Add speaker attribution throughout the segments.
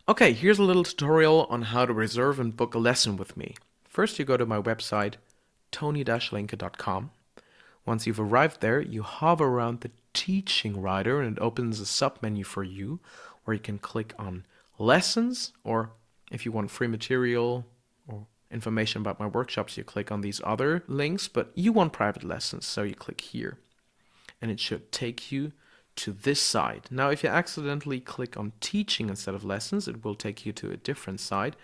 Speaker 1: Okay, here's a little tutorial on how to reserve and book a lesson with me. First, you go to my website, tony-linke.com. Once you've arrived there, you hover around the teaching rider and it opens a submenu for you where you can click on lessons, or if you want free material or information about my workshops, you click on these other links, but you want private lessons, so you click here and it should take you to this side. Now, if you accidentally click on teaching instead of lessons, it will take you to a different side.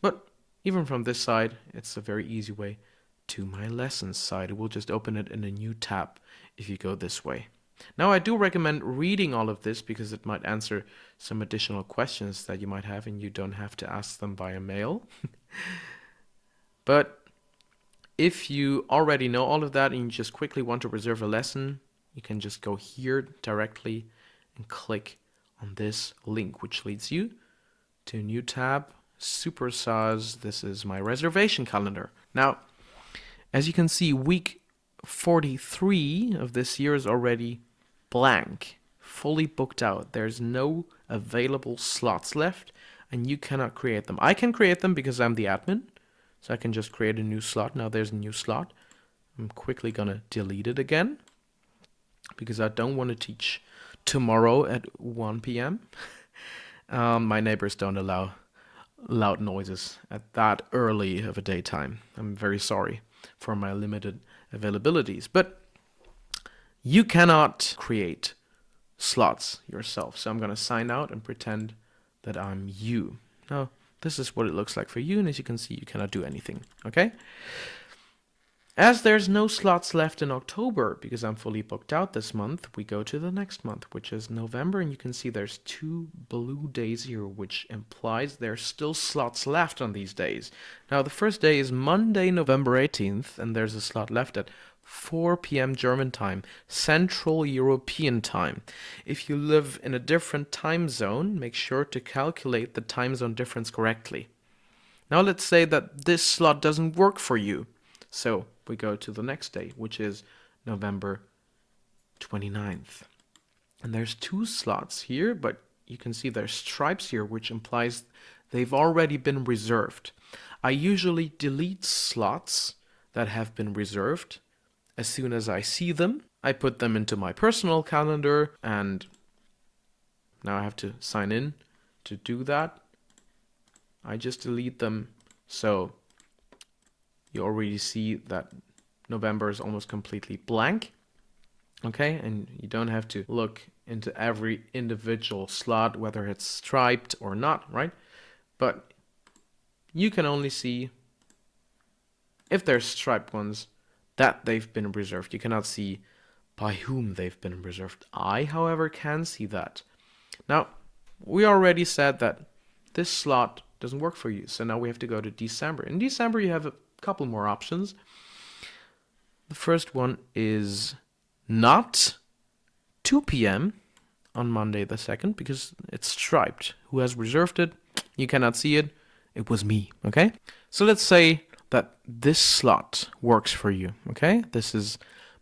Speaker 1: But even from this side, it's a very easy way to my lessons side. It will just open it in a new tab if you go this way. Now, I do recommend reading all of this because it might answer some additional questions that you might have and you don't have to ask them via mail. But if you already know all of that and you just quickly want to reserve a lesson, you can just go here directly and click on this link, which leads you to a new tab, Super SAS. This is my reservation calendar. Now, as you can see, week 43 of this year is already blank, fully booked out. There's no available slots left, and you cannot create them. I can create them because I'm the admin, so I can just create a new slot. Now there's a new slot. I'm quickly gonna delete it again because I don't want to teach tomorrow at 1 p.m. My neighbors don't allow loud noises at that early of a daytime. I'm very sorry for my limited availabilities, but you cannot create slots yourself. So I'm going to sign out and pretend that I'm you. Now, this is what it looks like for you, and as you can see, you cannot do anything, okay? As there's no slots left in October, because I'm fully booked out this month, we go to the next month, which is November, and you can see there's 2 blue days here, which implies there's still slots left on these days. Now, the first day is Monday, November 18th, and there's a slot left at 4 p.m. German time, Central European time. If you live in a different time zone, make sure to calculate the time zone difference correctly. Now, let's say that this slot doesn't work for you. So we go to the next day, which is November 29th. And there's 2 slots here, but you can see there's stripes here, which implies they've already been reserved. I usually delete slots that have been reserved as soon as I see them. I put them into my personal calendar, and now I have to sign in to do that. I just delete them, so you already see that November is almost completely blank, okay? And you don't have to look into every individual slot, whether it's striped or not, right? But you can only see, if there's striped ones, that they've been reserved. You cannot see by whom they've been reserved. I, however, can see that. Now, we already said that this slot doesn't work for you, so now we have to go to December. In December, you have a couple more options. The first one is not 2 p.m. on Monday the 2nd because it's striped. Who has reserved it? You cannot see it. It was me, okay? So let's say that this slot works for you, okay? This is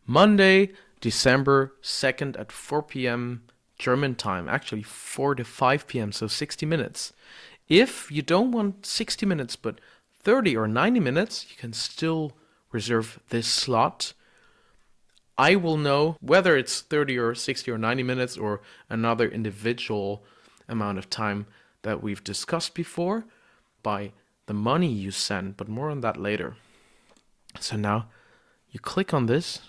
Speaker 1: Monday, December 2nd at 4 p.m. German time. Actually 4 to 5 p.m., so 60 minutes. If you don't want 60 minutes, but 30 or 90 minutes, you can still reserve this slot. I will know whether it's 30 or 60 or 90 minutes or another individual amount of time that we've discussed before by the money you send, but more on that later. So now you click on this,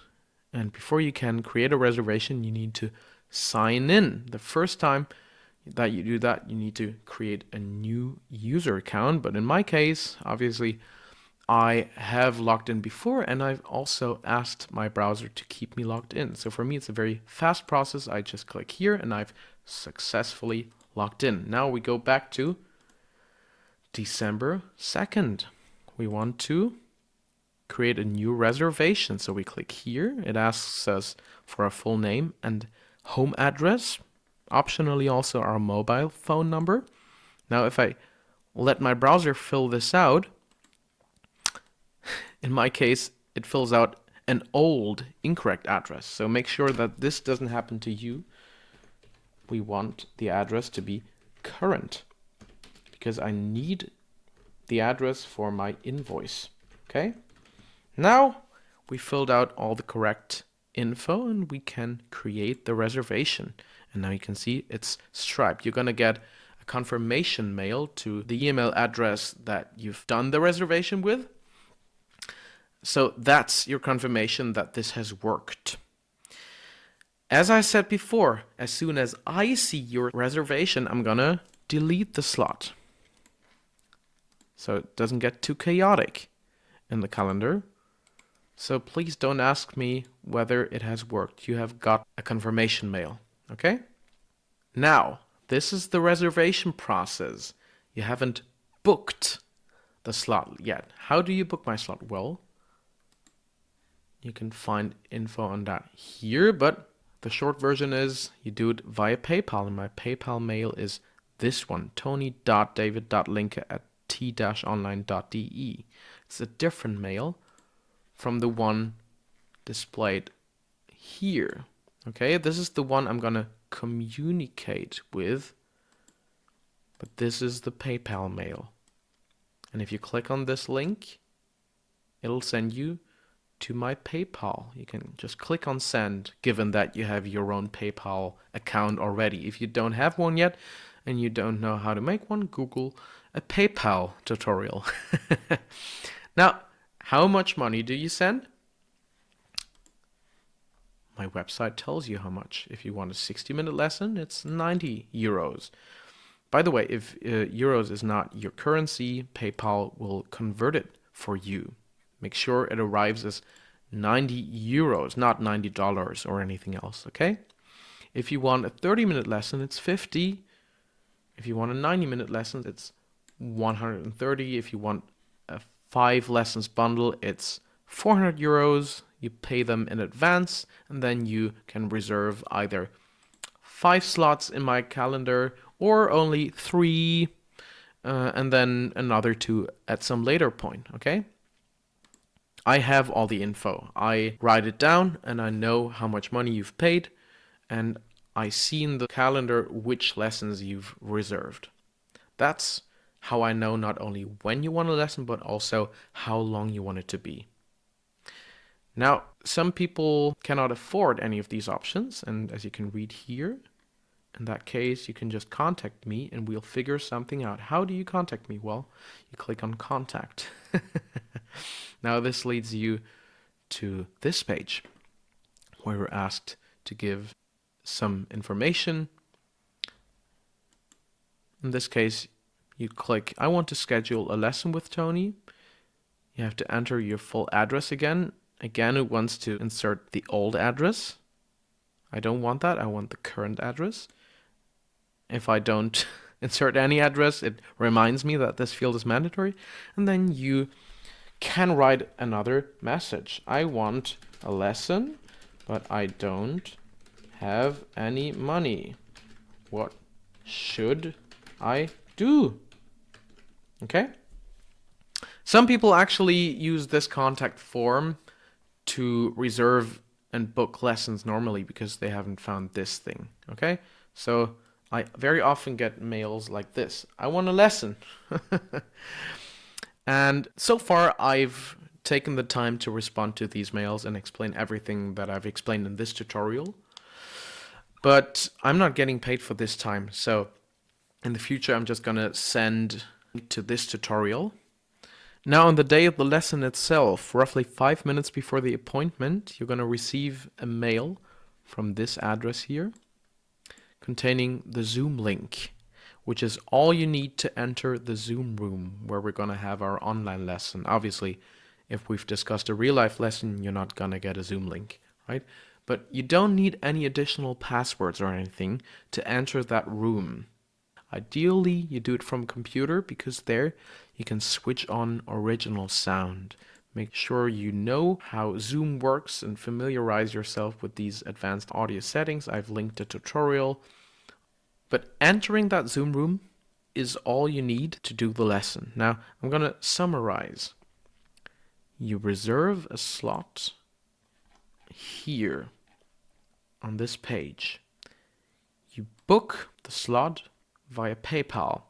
Speaker 1: and before you can create a reservation, you need to sign in. The first time that you do that, you need to create a new user account. But in my case, obviously, I have logged in before, and I've also asked my browser to keep me logged in. So for me, it's a very fast process. I just click here, and I've successfully logged in. Now we go back to December 2nd. We want to create a new reservation. So we click here. It asks us for a full name and home address. Optionally also our mobile phone number. Now if I let my browser fill this out, in my case, it fills out an old incorrect address. So make sure that this doesn't happen to you. We want the address to be current. because I need the address for my invoice. Okay? Now we filled out all the correct info and we can create the reservation. And now you can see it's striped. You're going to get a confirmation mail to the email address that you've done the reservation with. So that's your confirmation that this has worked. As I said before, as soon as I see your reservation, I'm gonna delete the slot, so it doesn't get too chaotic in the calendar. So please don't ask me whether it has worked. You have got a confirmation mail, okay? Now, this is the reservation process. You haven't booked the slot yet. How do you book my slot? Well, you can find info on that here, but the short version is you do it via PayPal, and my PayPal mail is this one, tony.david.linke@t-online.de. It's a different mail from the one displayed here. Okay, this is the one I'm gonna communicate with, but this is the PayPal mail. And if you click on this link, it'll send you to my PayPal. You can just click on send, given that you have your own PayPal account already. If you don't have one yet and you don't know how to make one, Google a PayPal tutorial. Now, how much money do you send? My website tells you how much. If you want a 60-minute lesson, it's 90 euros. By the way, if euros is not your currency, PayPal will convert it for you. Make sure it arrives as 90 euros, not $90 or anything else, okay? If you want a 30-minute lesson, it's 50. If you want a 90-minute lesson, it's 130. If you want a 5 lessons bundle, it's 400 euros. You pay them in advance, and then you can reserve either 5 slots in my calendar or only 3, and then another 2 at some later point, okay? I have all the info. I write it down and I know how much money you've paid, and I see in the calendar which lessons you've reserved. That's how I know not only when you want a lesson, but also how long you want it to be. Now, some people cannot afford any of these options, and as you can read here, in that case, you can just contact me and we'll figure something out. How do you contact me? Well, you click on contact. Now this leads you to this page where we're asked to give some information. In this case, you click, I want to schedule a lesson with Tony. You have to enter your full address again. Again, it wants to insert the old address. I don't want that. I want the current address. If I don't insert any address, it reminds me that this field is mandatory. And then you can write another message. I want a lesson, but I don't have any money. What should I do? Okay. Some people actually use this contact form to reserve and book lessons normally because they haven't found this thing. Okay. So I very often get mails like this. I want a lesson. And so far, I've taken the time to respond to these mails and explain everything that I've explained in this tutorial. But I'm not getting paid for this time. So in the future, I'm just going to send to this tutorial. Now, on the day of the lesson itself, roughly 5 minutes before the appointment, you're going to receive a mail from this address here containing the Zoom link, which is all you need to enter the Zoom room where we're going to have our online lesson. Obviously, if we've discussed a real-life lesson, you're not going to get a Zoom link, right? But you don't need any additional passwords or anything to enter that room. Ideally, you do it from a computer because there you can switch on original sound. Make sure you know how Zoom works and familiarize yourself with these advanced audio settings. I've linked a tutorial. But entering that Zoom room is all you need to do the lesson. Now, I'm going to summarize. You reserve a slot here on this page. You book the slot via PayPal.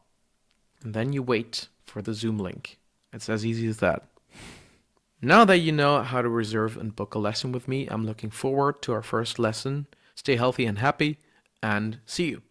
Speaker 1: and then you wait for the Zoom link. It's as easy as that. Now that you know how to reserve and book a lesson with me, I'm looking forward to our first lesson. Stay healthy and happy, and see you.